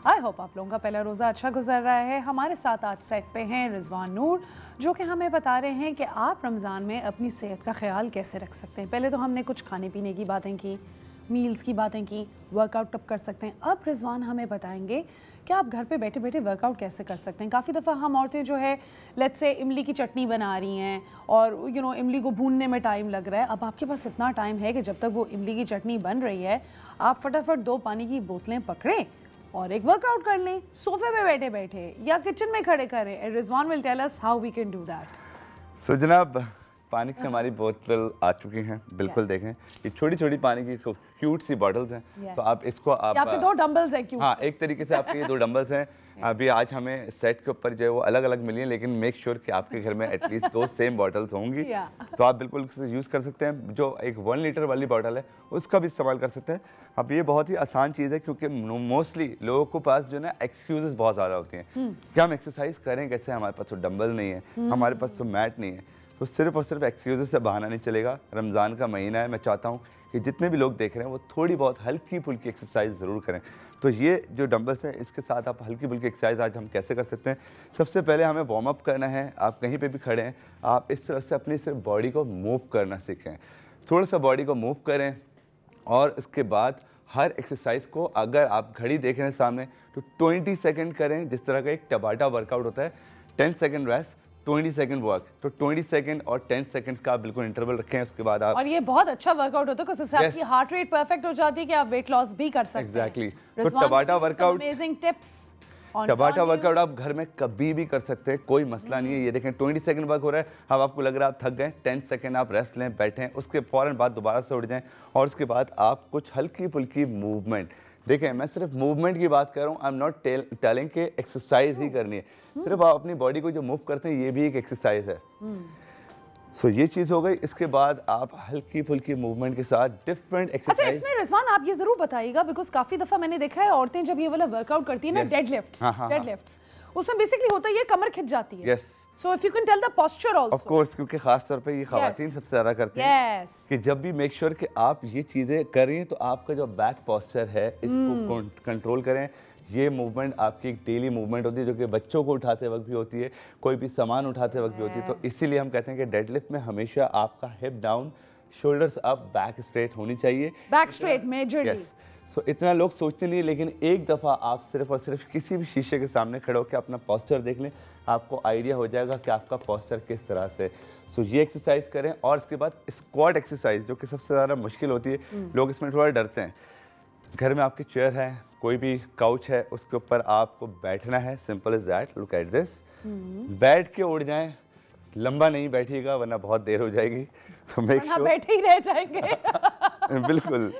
I hope आप लोगों का पहला रोज़ा अच्छा गुजर रहा है। हमारे साथ आज सेट पे हैं रिजवान नूर, जो कि हमें बता रहे हैं कि आप रमज़ान में अपनी सेहत का ख्याल कैसे रख सकते हैं। पहले तो हमने कुछ खाने पीने की बातें की, मील्स की बातें की, वर्कआउट कब कर सकते हैं। अब रिजवान हमें बताएंगे कि आप घर पे बैठे बैठे वर्कआउट कैसे कर सकते हैं। काफ़ी दफ़ा हम औरतें जो है लेट्स से इमली की चटनी बना रही हैं और इमली को भूनने में टाइम लग रहा है। अब आपके पास इतना टाइम है कि जब तक वो इमली की चटनी बन रही है आप फटाफट 2 पानी की बोतलें पकड़ें और एक वर्कआउट कर लें, सोफे पे बैठे बैठे या किचन में खड़े करें। Rizwan will tell us how we can do that. So जनाब, पानी की हमारी बोतल आ चुकी हैं, बिल्कुल देखें ये छोटी छोटी पानी की क्यूट सी बॉटल्स हैं। तो आप इसको आपके 2 डंबल्स हैं क्यूट। हाँ, एक तरीके से आपके ये 2 डंबल्स हैं। अभी आज हमें सेट के ऊपर जो है वो अलग अलग मिली हैं, लेकिन मेक श्योर कि आपके घर में एटलीस्ट 2 सेम बॉटल्स होंगी। तो आप बिल्कुल यूज़ कर सकते हैं। जो एक 1 लीटर वाली बॉटल है उसका भी इस्तेमाल कर सकते हैं। अब ये बहुत ही आसान चीज़ है, क्योंकि मोस्टली लोगों के पास जो है ना एक्सक्यूजेस बहुत ज़्यादा होती हैं कि हम एक्सरसाइज करें कैसे, हमारे पास तो डंबल नहीं है, हमारे पास तो मैट नहीं है। तो सिर्फ और सिर्फ एक्सक्यूजेस से बहाना नहीं चलेगा। रमज़ान का महीना है, मैं चाहता हूँ कि जितने भी लोग देख रहे हैं वो थोड़ी बहुत हल्की फुल्की एक्सरसाइज ज़रूर करें। तो ये जो डंबल्स हैं इसके साथ आप हल्की फुल्की एक्सरसाइज आज हम कैसे कर सकते हैं। सबसे पहले हमें वार्म अप करना है। आप कहीं पे भी खड़े हैं, आप इस तरह से अपनी सिर्फ बॉडी को मूव करना सीखें। थोड़ा सा बॉडी को मूव करें और इसके बाद हर एक्सरसाइज को, अगर आप घड़ी देख रहे हैं सामने, तो 20 सेकेंड करें। जिस तरह का एक टबाटा वर्कआउट होता है, 10 सेकेंड रेस्ट, 20 सेकंड वर्क। तो 20 सेकंड और 10 सेकंड्स का आप बिल्कुल इंटरवल रखें। उसके बाद आप, और ये बहुत अच्छा वर्कआउट होता है क्योंकि इससे आपकी हार्ट रेट परफेक्ट हो जाती है कि आप वेट लॉस भी कर सकते हैं। एग्जैक्टली। तो टबाटा वर्कआउट, अमेजिंग टिप्स। टबाटा वर्कआउट आप घर में कभी भी कर सकते हैं, कोई मसला नहीं है। ये देखें 20 सेकंड वर्क हो रहा है। अब आपको लग रहा है आप थक गए, 10 सेकंड आप रेस्ट लें, बैठें, उसके फ़ौरन बाद दोबारा से उठ जाएं और उसके बाद आप कुछ हल्की फुल्की मूवमेंट देखें। मैं सिर्फ मूवमेंट की बात कर रहा हूँ, आई एम नॉट टेलिंग कि एक्सरसाइज ही करनी है। सिर्फ आप अपनी बॉडी को जो मूव करते हैं ये भी एक एक्सरसाइज है। सो ये चीज़ हो गई। इसके बाद आप हल्की फुल्की मूवमेंट के साथ डिफरेंट एक्सरसाइज। अच्छा, इसमें रिजवान आप ये जरूर बताइएगा, बिकॉज काफी दफा मैंने देखा है औरतें जब ये वाला वर्कआउट करती है ना, डेडलिफ्ट्स, उसमें बेसिकली होता है ये कमर खिंच जाती है। So if you can tell the posture also. Of course, क्योंकि खास तौर पे ये खवातीन सबसे ज़्यादा करते हैं कि जब भी मेक श्योर कि आप ये चीज़ें कर रही हैं तो आपका जो बैक पोस्चर है इसको कंट्रोल करें। ये मूवमेंट आपकी एक डेली मूवमेंट होती है, जो कि बच्चों को उठाते वक्त भी होती है, कोई भी सामान उठाते वक्त भी होती है। तो इसीलिए हम कहते हैं कि डेडलिफ्ट में हमेशा आपका hip down, shoulders up, back straight होनी चाहिए। Back straight majorly. सो इतना लोग सोचते नहीं, लेकिन एक दफ़ा आप सिर्फ और सिर्फ किसी भी शीशे के सामने खड़े होकर अपना पोस्चर देख लें, आपको आइडिया हो जाएगा कि आपका पोस्चर किस तरह से। सो ये एक्सरसाइज करें। और इसके बाद स्क्वाट एक्सरसाइज, जो कि सबसे ज़्यादा मुश्किल होती है, लोग इसमें थोड़ा डरते हैं। घर में आपकी चेयर है, कोई भी काउच है, उसके ऊपर आपको बैठना है। Simple is that. Look at this. बैठ के उड़ जाएं, लंबा नहीं बैठिएगा वरना बहुत देर हो जाएगी। तो मेक श्योर बैठे ही रह जाएंगे। बिल्कुल।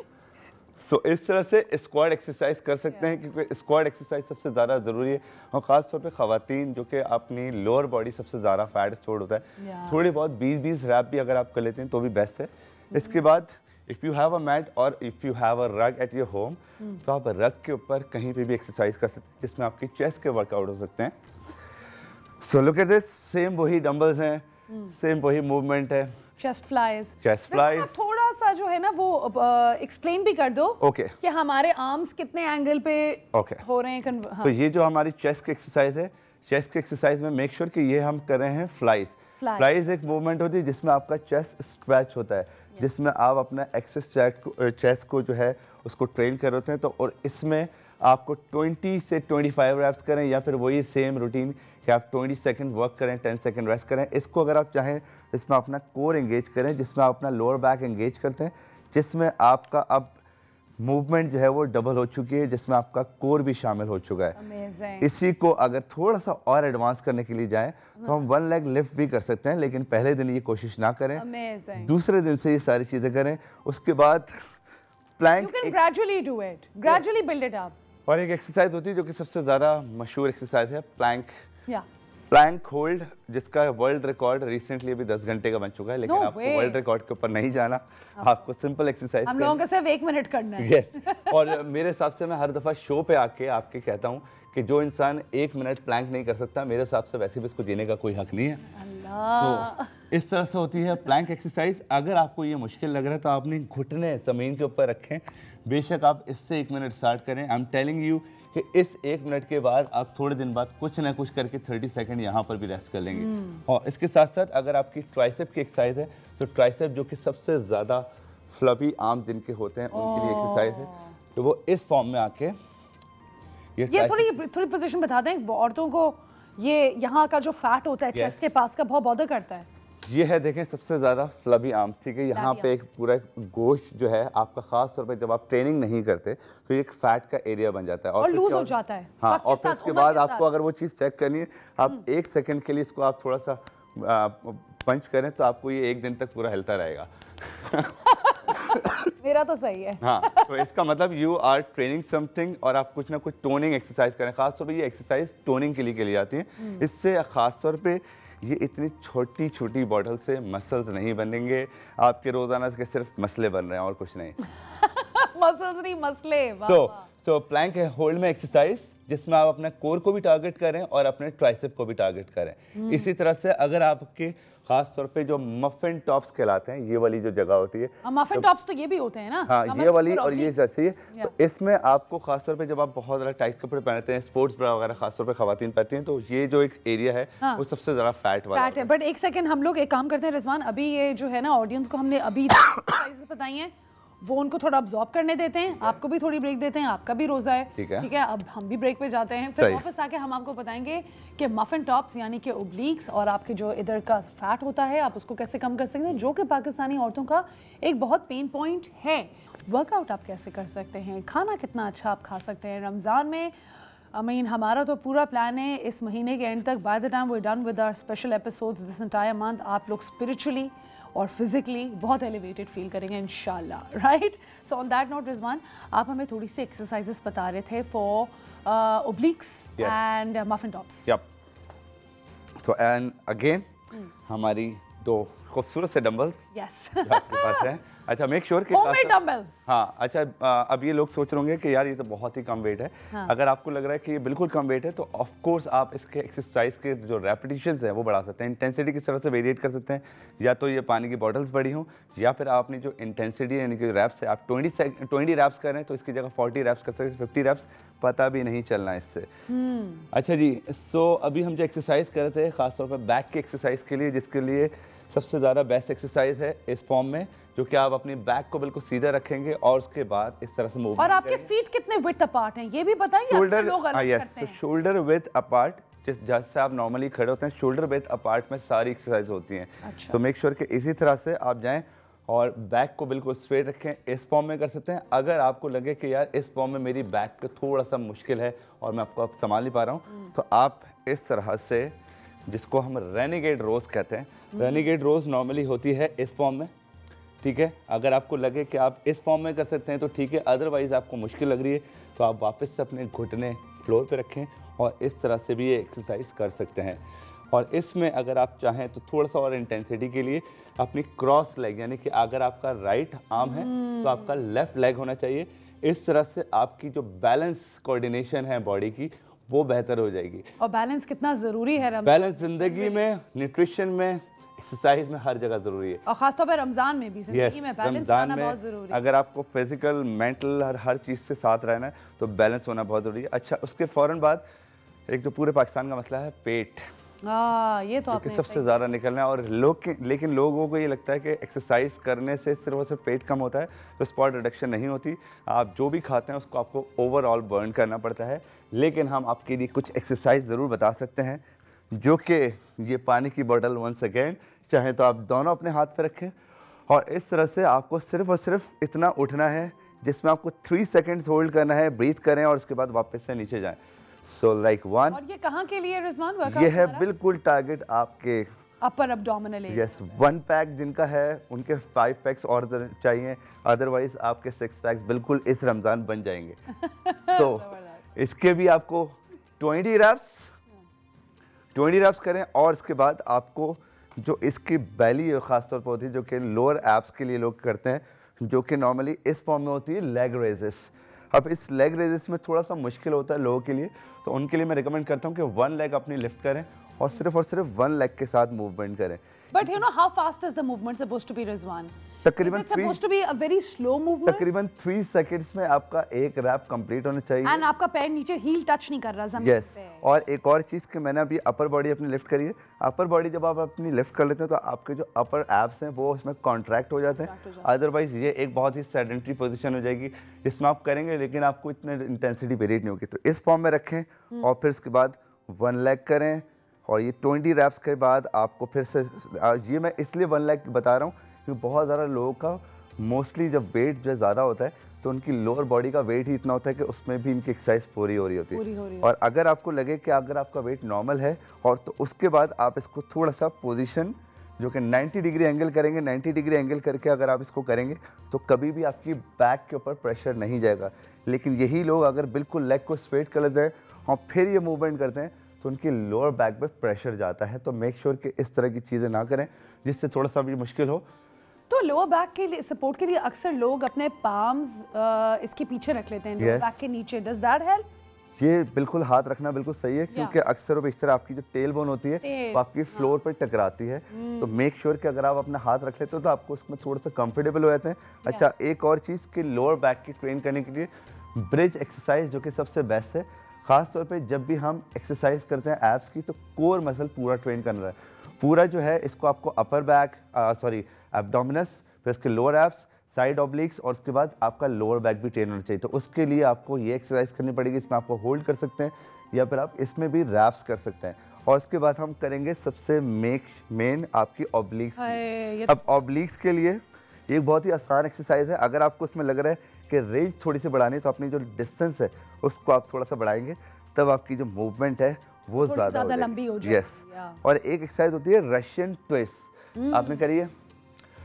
सो इस तरह से स्क्वाड एक्सरसाइज कर सकते हैं, क्योंकि स्क्वाड एक्सरसाइज सबसे ज़्यादा ज़रूरी है। और ख़ास तौर पे ख़वातीन जो कि अपनी लोअर बॉडी सबसे ज़्यादा फैट स्टोर होता है, थोड़ी बहुत 20-20 रैप भी अगर आप कर लेते हैं तो भी बेस्ट है। इसके बाद if you have a mat और if you have a rug at your home, तो आप रग के ऊपर कहीं पे भी एक्सरसाइज कर सकते हैं, जिसमें आपकी चेस्ट के वर्कआउट हो सकते हैं। So look at this. Same वही डंबल्स हैं, सेम वही मूवमेंट है। Chest flies. थोड़ा सा जो है ना वो एक्सप्लेन भी कर दो कि हमारे आर्म्स कितने एंगल पे हो रहे हैं। सो ये जो हमारी चेस्ट की एक्सरसाइज है, चेस्ट की एक्सरसाइज में मेक श्योर कि ये हम कर रहे हैं फ्लाइज। फ्लाइज एक मूवमेंट होती है जिसमें आपका चेस्ट स्ट्रेच होता है, जिसमें आप अपना एक्सेस चेस्ट को जो है उसको ट्रेन कर होते हैं। तो और इसमें आपको 20 से 25 रैप्स करें, या फिर वही सेम रूटीन कि आप 20 सेकंड वर्क करें, 10 सेकंड रेस्ट करें। इसको अगर आप चाहें इसमें अपना कोर एंगेज करें, जिसमें आप अपना लोअर बैक एंगेज करते हैं, जिसमें आपका अब मूवमेंट जो है वो डबल हो चुकी है, जिसमें आपका कोर भी शामिल हो चुका है। Amazing. इसी को अगर थोड़ा सा और एडवांस करने के लिए जाएं तो हम 1 लेग लिफ्ट भी कर सकते हैं, लेकिन पहले दिन ये कोशिश ना करें। Amazing. दूसरे दिन से ये सारी चीज़ें करें। उसके बाद Planck, You can gradually do it, gradually build it up. और एक एक्सरसाइज होती है जो कि सबसे ज़्यादा मशहूर एक्सरसाइज है, प्लैंक। प्लैंक होल्ड, जिसका वर्ल्ड रिकॉर्ड रिसेंटली अभी 10 घंटे का बन चुका है, लेकिन आपको वर्ल्ड रिकॉर्ड के ऊपर नहीं जाना, आपको सिंपल एक्सरसाइज हम लोगों को सिर्फ 1 मिनट करना है। यस। और मेरे हिसाब से मैं हर दफ़ा शो पे आके आपके कहता हूँ कि जो इंसान 1 मिनट प्लैंक नहीं कर सकता, मेरे हिसाब से वैसे भी उसको जीने का कोई हक नहीं है। अल्लाह। इस तरह से होती है प्लैंक एक्सरसाइज। अगर आपको ये मुश्किल लग रहा है तो आपने घुटने ज़मीन के ऊपर रखें। बेशक आप इससे 1 मिनट स्टार्ट करें। आई एम टेलिंग यू कि इस 1 मिनट के बाद आप थोड़े दिन बाद कुछ ना कुछ करके 30 सेकंड यहाँ पर भी रेस्ट कर लेंगे। और इसके साथ साथ अगर आपकी ट्राइसेप की एक्सरसाइज है तो ट्राइसेप जो कि सबसे ज़्यादा फ्लफी आर्म जिनके होते हैं उनके लिए एक्सरसाइज है, तो वो इस फॉर्म में आके ये थोड़ी पोजीशन बता दें औरतों को। ये यहाँ का जो फैट होता है चेस्ट के पास का बहुत बॉदर करता है। ये है, देखें सबसे ज़्यादा फ्लबी आर्म्स, ठीक है। यहाँ पे एक पूरा गोश्त जो है आपका, खास तौर पे जब आप ट्रेनिंग नहीं करते तो ये एक फैट का एरिया बन जाता है और लूज हो जाता है। हाँ, और फिर उसके बाद आपको अगर वो चीज़ चेक करनी है, आप 1 सेकंड के लिए इसको आप थोड़ा सा पंच करें तो आपको ये 1 दिन तक पूरा हिलता रहेगा। मेरा तो सही है। हाँ, तो इसका मतलब यू आर ट्रेनिंग समथिंग और आप कुछ ना कुछ टोनिंग एक्सरसाइज करें। खासतौर पे ये एक्सरसाइज टोनिंग के लिए आती है। इससे खासतौर पे ये इतनी छोटी छोटी बॉटल से मसल्स नहीं बनेंगे, आपके रोजाना के सिर्फ मसले बन रहे हैं और कुछ नहीं। मसल्स नहीं, मसले। सो प्लैंक है होल्ड में एक्सरसाइज जिसमें आप अपने कोर को भी टारगेट करें और अपने ट्राइसेप को भी टारगेट करें। इसी तरह से अगर आपके खास तौर पे जो मफिन टॉप्स कहलाते हैं, ये वाली जो जगह होती है, मफिन टॉप्स तो ये भी होते हैं ना। हाँ, ये वाली और ये जैसे है, तो इसमें आपको खास तौर पे जब आप बहुत ज़्यादा टाइट कपड़े पहनते हैं, स्पोर्ट्स ब्रा वगैरह खास तौर पे खवातीन पहनती हैं, तो ये जो एक एरिया है वो सबसे ज़्यादा फैट वाला है। बट एक सेकंड, हम लोग एक काम करते हैं रिजवान, अभी ये जो है ना ऑडियंस को हमने अभी एक्सरसाइजेस बताई हैं, वो उनको थोड़ा अब्जॉर्ब करने देते हैं, आपको भी थोड़ी ब्रेक देते हैं, आपका भी रोजा है, ठीक है। अब हम भी ब्रेक पे जाते हैं, फिर वापस आके हम आपको बताएंगे कि मफिन टॉप्स यानी कि ओब्लिक्स और आपके जो इधर का फैट होता है आप उसको कैसे कम कर सकते हैं, जो कि पाकिस्तानी औरतों का एक बहुत पेन पॉइंट है। वर्कआउट आप कैसे कर सकते हैं, खाना कितना अच्छा आप खा सकते हैं रमज़ान में। हमारा तो पूरा प्लान है इस महीने के एंड तक, by the time we done with our special episodes this entire month, आप लोग स्पिरिचुअली और फिजिकली बहुत एलिवेटेड फील करेंगे इंशाल्लाह, right. So on that note Rizwan, आप हमें थोड़ी सी एक्सरसाइजेस बता रहे थे for obliques and muffin tops. So and again हमारी 2 खूबसूरत से डंबल्स आपके पास हैं। अच्छा, मेक श्योर कि डंबल्स। हाँ, अच्छा, अब ये लोग सोच रहे होंगे कि यार ये तो बहुत ही कम वेट है। हाँ। अगर आपको लग रहा है कि ये बिल्कुल कम वेट है तो ऑफ कोर्स आप इसके एक्सरसाइज के जो रेपिटेशंस हैं वो बढ़ा सकते हैं, इंटेंसिटी किस तरह से वेरिएट कर सकते हैं। या तो ये पानी की बॉटल्स बड़ी हों, या फिर आप अपनी जो इंटेंसिटी यानी कि रैप्स है आप 20 रैप्स करें तो इसकी जगह 40 रैप्स कर सकते हैं, 50 रैप्स, पता भी नहीं चलना इससे। अच्छा जी, सो अभी हम जो एक्सरसाइज कर रहे थे खासतौर पर बैक की एक्सरसाइज के लिए, जिसके लिए सबसे ज़्यादा बेस्ट एक्सरसाइज है इस फॉर्म में, जो कि आप अपनी बैक को बिल्कुल सीधा रखेंगे और उसके बाद इस तरह से मूव। और आपके फीट कितने विड्थ अपार्ट हैं ये भी बताइए। Shoulder, yes, shoulder width apart, जैसे आप नॉर्मली खड़े होते हैं शोल्डर विड्थ अपार्ट में सारी एक्सरसाइज होती हैं। तो मेक श्योर कि इसी तरह से आप जाएं और बैक को बिल्कुल स्ट्रेट रखें। इस फॉर्म में कर सकते हैं। अगर आपको लगे कि यार इस फॉर्म में मेरी बैक को थोड़ा सा मुश्किल है और मैं आपको अब संभाल नहीं पा रहा हूँ, तो आप इस तरह से, जिसको हम रेनिगेड रोज कहते हैं, रेनिगेड रोज नॉर्मली होती है इस फॉर्म में, ठीक है। अगर आपको लगे कि आप इस फॉर्म में कर सकते हैं तो ठीक है, अदरवाइज आपको मुश्किल लग रही है तो आप वापस से अपने घुटने फ्लोर पे रखें और इस तरह से भी ये एक्सरसाइज कर सकते हैं। और इसमें अगर आप चाहें तो थोड़ा सा और इंटेंसिटी के लिए अपनी क्रॉस लेग, यानी कि अगर आपका राइट आर्म है तो आपका लेफ्ट लेग होना चाहिए। इस तरह से आपकी जो बैलेंस कोऑर्डिनेशन है बॉडी की वो बेहतर हो जाएगी। और बैलेंस कितना ज़रूरी है बैलेंस ज़िंदगी में, न्यूट्रिशन में, एक्सरसाइज में, हर जगह ज़रूरी है। और ख़ासतौर पर रमज़ान में भी ज़िंदगी में बैलेंस होना बहुत ज़रूरी है। अगर आपको फिजिकल, मेंटल, हर चीज़ से साथ रहना है तो बैलेंस होना बहुत ज़रूरी है। अच्छा, उसके फ़ौरन बाद एक जो पूरे पाकिस्तान का मसला है पेट, ये तो आपने सबसे ज़्यादा निकलना है। और लेकिन लोगों को ये लगता है कि एक्सरसाइज करने से सिर्फ और सिर्फ पेट कम होता है, तो स्पॉट रिडक्शन नहीं होती। आप जो भी खाते हैं उसको आपको ओवरऑल बर्न करना पड़ता है। लेकिन हम आपके लिए कुछ एक्सरसाइज ज़रूर बता सकते हैं, जो कि ये पानी की बोतल वंस अगेन, चाहे तो आप दोनों अपने हाथ पे रखें और इस तरह से आपको सिर्फ और सिर्फ इतना उठना है जिसमें आपको 3 सेकेंड्स होल्ड करना है, ब्रीथ करें और उसके बाद वापस से नीचे जाएं। So like 1। और ये कहाँ के लिए रिजवान? ये है बिल्कुल टारगेट आपके अपर एब्डोमिनल एरिया। यस, 1 पैक जिनका है उनके 5 पैक्स और चाहिए, अदरवाइज आपके 6 पैक्स बिल्कुल इस रमज़ान बन जाएंगे। तो इसके भी आपको 20 रैप्स करें और इसके बाद आपको जो इसकी बैली खासतौर पर होती है, जो कि लोअर एब्स के लिए लोग करते हैं, जो कि नॉर्मली इस फॉर्म में होती है लेग रेजेस। अब इस लेग रेजेस में थोड़ा सा मुश्किल होता है लोगों के लिए, तो उनके लिए मैं रिकमेंड करता हूँ कि 1 लेग अपनी लिफ्ट करें और सिर्फ 1 लेग के साथ मूवमेंट करें। But you know how fast is the movement supposed to be Rizwan? तकरीबन तकरीबन 3 सेकंड्स में आपका एक रैप कंप्लीट होना चाहिए एंड आपका पैर नीचे हील टच नहीं कर रहा जमीन पे। और एक और चीज़ कि मैंने अभी अपर बॉडी अपनी लिफ्ट करी है, अपर बॉडी जब आप अपनी लिफ्ट कर लेते हैं तो आपके जो अपर एब्स हैं वो उसमें कॉन्ट्रैक्ट हो जाते हैं, अदरवाइज ये एक बहुत ही सेडेंटरी पोजीशन हो जाएगी जिसमें आप करेंगे लेकिन आपको इतने इंटेंसिटी वेरिएट नहीं होगी। तो इस फॉर्म में रखें और फिर उसके बाद 1 लेग करें और ये 20 रैप्स के बाद आपको फिर से, ये मैं इसलिए 1 लेग बता रहा हूँ क्योंकि बहुत ज़्यादा लोगों का मोस्टली जब वेट जो ज़्यादा होता है तो उनकी लोअर बॉडी का वेट ही इतना होता है कि उसमें भी इनकी एक्सरसाइज पूरी हो रही होती है। और अगर आपको लगे कि अगर आपका वेट नॉर्मल है और तो उसके बाद आप इसको थोड़ा सा पोजीशन जो कि 90 डिग्री एंगल करेंगे, 90 डिग्री एंगल करके अगर आप इसको करेंगे तो कभी भी आपकी बैक के ऊपर प्रेशर नहीं जाएगा। लेकिन यही लोग अगर बिल्कुल लेग को स्ट्रेट कर लेते हैं और फिर ये मूवमेंट करते हैं तो उनकी लोअर बैक पे प्रेशर जाता है। तो मेक श्योर कि इस तरह की चीज़ें ना करें जिससे थोड़ा सा भी मुश्किल हो। तो लोअर बैक के लिए सपोर्ट के लिए अक्सर लोग अपने पाम्स इसके पीछे रख लेते हैं, लोअर बैक के नीचे। Does that help? ये बिल्कुल हाथ रखना बिल्कुल सही है क्योंकि अक्सर इस तरह आपकी जो टेल बोन होती है वो आपकी फ्लोर पर टकराती है। तो मेक श्योर कि अगर आप अपना हाथ रख लेते हो तो आपको उसमें थोड़ा सा कंफर्टेबल हो जाते हैं। अच्छा, एक और चीज़ कि लोअर बैक की ट्रेन करने के लिए ब्रिज एक्सरसाइज जो कि सबसे बेस्ट है, खास तौर पे जब भी हम एक्सरसाइज करते हैं एब्स की तो कोर मसल पूरा ट्रेन करना है। पूरा जो है इसको आपको अपर बैक एब्डोमिनस, फिर इसके लोअर एब्स, साइड ऑब्लिक्स और उसके बाद आपका लोअर बैक भी ट्रेन होना चाहिए। तो उसके लिए आपको ये एक्सरसाइज करनी पड़ेगी, इसमें आपको होल्ड कर सकते हैं या फिर आप इसमें भी रैप्स कर सकते हैं। और उसके बाद हम करेंगे सबसे मेन आपकी ऑब्लिक्स। अब ऑब्लिक्स के लिए एक बहुत ही आसान एक्सरसाइज है। अगर आपको उसमें लग रहा है कि रेंज थोड़ी सी बढ़ानी है तो अपनी जो डिस्टेंस है उसको आप थोड़ा सा बढ़ाएंगे, तब आपकी जो मूवमेंट है वो ज़्यादा लंबी हो जाएगी। यस। और एक एक्सरसाइज होती है रशियन ट्विस्ट, आपने करिए।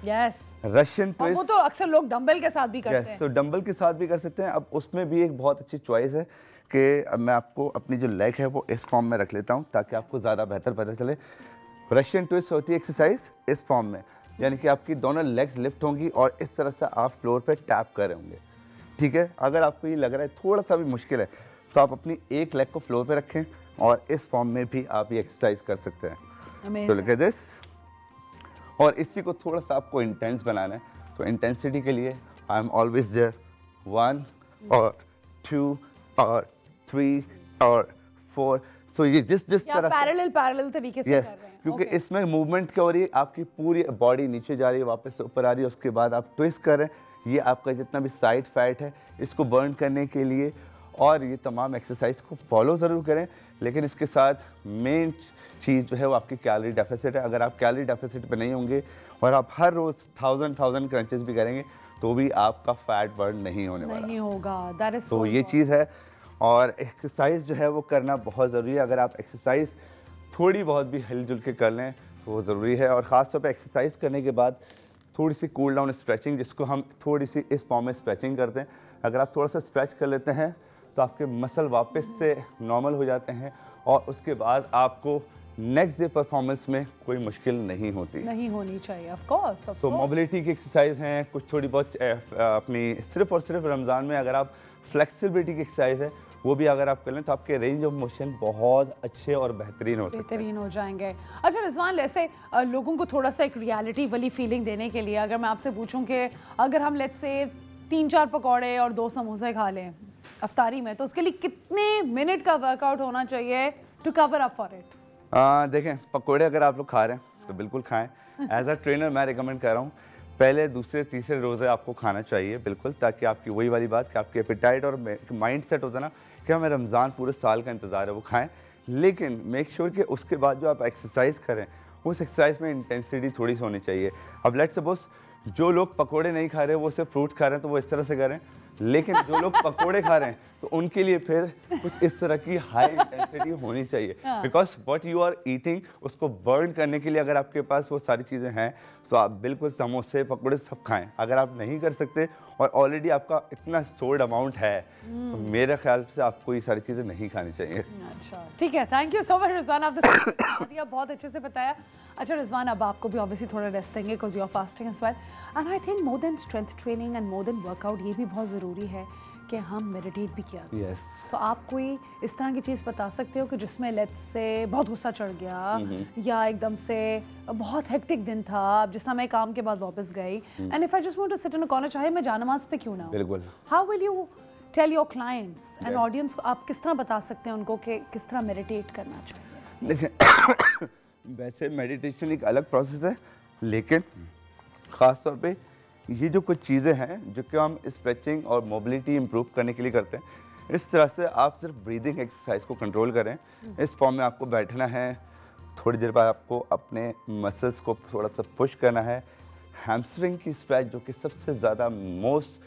रशियन ट्विस्ट वो तो अक्सर लोग डंबल के साथ भी करते हैं। तो डंबल के साथ भी कर सकते हैं। अब उसमें भी एक बहुत अच्छी चॉइस है कि अब मैं आपको अपनी जो लेग है वो इस फॉर्म में रख लेता हूँ ताकि आपको ज़्यादा बेहतर पता चले। रशियन ट्विस्ट होती है एक्सरसाइज इस फॉर्म में, यानी कि आपकी दोनों लेग्स लिफ्ट होंगी और इस तरह से आप फ्लोर पे टैप कर रहे होंगे। ठीक है, अगर आपको ये लग रहा है थोड़ा सा भी मुश्किल है तो आप अपनी एक लेग को फ्लोर पे रखें और इस फॉर्म में भी आप ये एक्सरसाइज कर सकते हैं। तो लुक एट दिस। और इसी को थोड़ा सा आपको इंटेंस बनाना है तो इंटेंसिटी के लिए आई एम ऑलवेज देयर, 1 और 2 और 3 और 4। सो ये जिस तरह पैरेलल तरीके से कर रहे हैं क्योंकि इसमें मूवमेंट क्या हो रही है, आपकी पूरी बॉडी नीचे जा रही है, वापस से ऊपर आ रही है, उसके बाद आप ट्विस्ट कर रहे हैं। ये आपका जितना भी साइड फैट है इसको बर्न करने के लिए, और ये तमाम एक्सरसाइज को फॉलो ज़रूर करें। लेकिन इसके साथ मेन चीज़ जो है वो आपकी कैलोरी डेफिसिट है। अगर आप कैलोरी डेफिसिट पे नहीं होंगे और आप हर रोज़ 1000 क्रंचेस भी करेंगे तो भी आपका फैट बर्न नहीं होने वाला, नहीं होगा। दैट इज तो ये चीज़ है। और एक्सरसाइज जो है वो करना बहुत ज़रूरी है। अगर आप एक्सरसाइज थोड़ी बहुत भी हिलजुल के कर लें तो वो ज़रूरी है। और ख़ास तौर पे एक्सरसाइज करने के बाद थोड़ी सी कूल डाउन स्ट्रेचिंग, जिसको हम थोड़ी सी इस फॉर्म में स्ट्रेचिंग करते हैं, अगर आप थोड़ा सा स्ट्रेच कर लेते हैं तो आपके मसल वापस से नॉर्मल हो जाते हैं और उसके बाद आपको नेक्स्ट डे परफॉर्मेंस में कोई मुश्किल नहीं होनी चाहिए। Of course. सो मोबिलिटी की एक्सरसाइज हैं कुछ थोड़ी बहुत अपनी सिर्फ और सिर्फ रमज़ान में अगर आप फ्लेक्सिबिलिटी की एक्सरसाइज है वो भी अगर आप कर लें तो आपके रेंज ऑफ मोशन बहुत अच्छे और बेहतरीन हो जाएंगे। अच्छा रिजवान, ऐसे लोगों को थोड़ा सा एक रियलिटी वाली फीलिंग देने के लिए अगर मैं आपसे पूछूं कि अगर हम लेट्स से 3-4 पकौड़े और 2 समोसे खा लें अफ्तारी में, तो उसके लिए कितने मिनट का वर्कआउट होना चाहिए to cover up for it? देखें, पकौड़े अगर आप लोग खा रहे हैं तो बिल्कुल खाएं। एज अ ट्रेनर मैं रिकमेंड कर रहा हूँ पहले दूसरे तीसरे रोज़े आपको खाना चाहिए बिल्कुल, ताकि आपकी वही वाली बात कि आपकी एपेटाइट और माइंड सेट होता है ना कि हमें रमज़ान पूरे साल का इंतज़ार है, वो खाएं। लेकिन मेक श्योर कि उसके बाद जो आप एक्सरसाइज करें उस एक्सरसाइज में इंटेंसिटी थोड़ी सी होनी चाहिए। अब लेट्स सपोज जो लोग पकोड़े नहीं खा रहे वो सिर्फ फ्रूट्स खा रहे हैं तो वो इस तरह से करें, लेकिन जो लोग पकोड़े खा रहे हैं तो उनके लिए फिर कुछ इस तरह की हाई इंटेंसिटी होनी चाहिए, because what you are eating उसको बर्न करने के लिए अगर आपके पास वो सारी चीज़ें हैं तो आप बिल्कुल समोसे पकोड़े सब खाएं। अगर आप नहीं कर सकते और ऑलरेडी आपका इतना स्टोर्ड अमाउंट है तो मेरे ख्याल से आपको ये सारी चीज़ें नहीं खानी चाहिए। अच्छा ठीक है, thank you so much Rizwan, आपने बहुत अच्छे से बताया। अच्छा रिजवान, अब आपको भी ऑब्वियसली थोड़ा रेस्ट देंगे because you are fasting as well, and I think more than strength training and more than workout ये भी बहुत ज़रूरी है कि कि हम मेडिटेट भी किया करें। यस। तो आप कोई इस तरह की चीज़ बता सकते हो कि जिसमें लेट्स से बहुत गुस्सा चढ़ गया या एकदम से बहुत हेक्टिक दिन था, अब जिस तरह मैं काम के बाद वापस गई and if I just want to sit in a corner, चाहे मैं जानमाज़ पे क्यों ना हो, बिल्कुल, how will you tell your clients and audience को आप किस तरह बता सकते हैं उनको कि किस तरह मेडिटेट करना चाहिए? देखिए वैसे मेडिटेशन एक अलग प्रोसेस है, लेकिन ख़ास तौर पे ये जो कुछ चीज़ें हैं जो कि हम स्ट्रेचिंग और मोबिलिटी इम्प्रूव करने के लिए करते हैं, इस तरह से आप सिर्फ ब्रीदिंग एक्सरसाइज को कंट्रोल करें। इस फॉर्म में आपको बैठना है, थोड़ी देर बाद आपको अपने मसल्स को थोड़ा सा पुश करना है। हैमस्ट्रिंग की स्ट्रेच जो कि सबसे ज़्यादा मोस्ट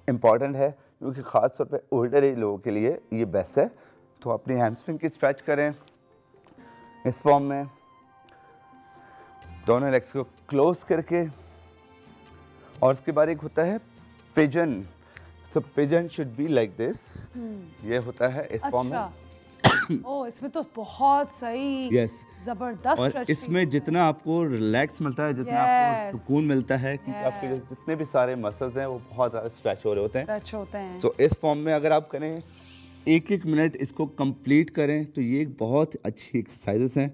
इम्पॉर्टेंट है, क्योंकि ख़ास तौर पे ओल्डर एज लोगों के लिए ये बेस्ट है। तो अपनी हैमस्ट्रिंग की स्ट्रेच करें इस फॉर्म में, दोनों लेग्स को क्लोज करके, और उसके बाद एक होता है pigeon. So pigeon should be like this, ये होता है इस फॉर्म में। ओह, इसमें तो बहुत सही, यस, जबरदस्त और stretching इसमें जितना आपको रिलैक्स मिलता है, जितना आपको सुकून मिलता है, क्योंकि आपके जितने भी सारे मसल्स हैं वो बहुत ज़्यादा स्ट्रेच हो रहे होते हैं। तो इस फॉर्म में अगर आप करें 1-1 मिनट इसको कंप्लीट करें तो ये एक बहुत अच्छी एक्सरसाइजेस हैं।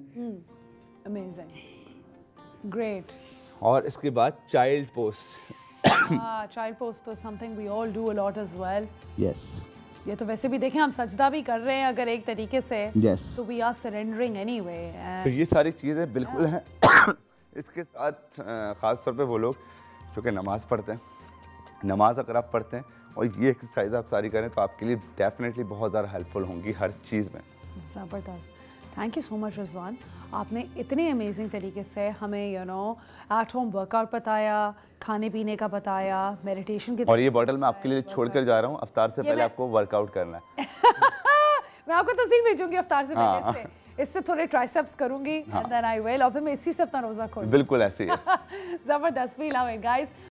Amazing, great. और इसके बाद चाइल्ड पोज। चाइल्ड पोज तो something we all do a lot as well. Yes, ये तो वैसे भी देखें हम सजदा भी कर रहे हैं अगर एक तरीके से, yes. तो वी आर सरेंडरिंग एनीवे। तो ये सारी चीज़ें बिल्कुल हैं। इसके साथ ख़ास तौर पे वो लोग जो कि नमाज़ पढ़ते हैं, नमाज अगर आप पढ़ते हैं और ये एक्सरसाइज आप सारी करें तो आपके लिए डेफिनेटली बहुत ज़्यादा हेल्पफुल होंगी हर चीज़ में। ज़बरदस्त, thank you so much Rizwan, आपने इतने अमेजिंग तरीके से हमें एट होम वर्कआउट बताया, खाने पीने का बताया, मेडिटेशन के, और ये बॉटल मैं आपके लिए छोड़ कर जा रहा हूँ, अफ्तार से पहले आपको वर्कआउट करना है। मैं आपको तस्वीर भेजूंगी अफ्तार से पहले इससे थोड़े ट्राइसेप्स करूंगी एंड देन आई विल, और फिर मैं इसी से अपना रोज़ा खोलूंगी। बिल्कुल ऐसे ही है। ज़बरदस्त, वी लव इट गाइस।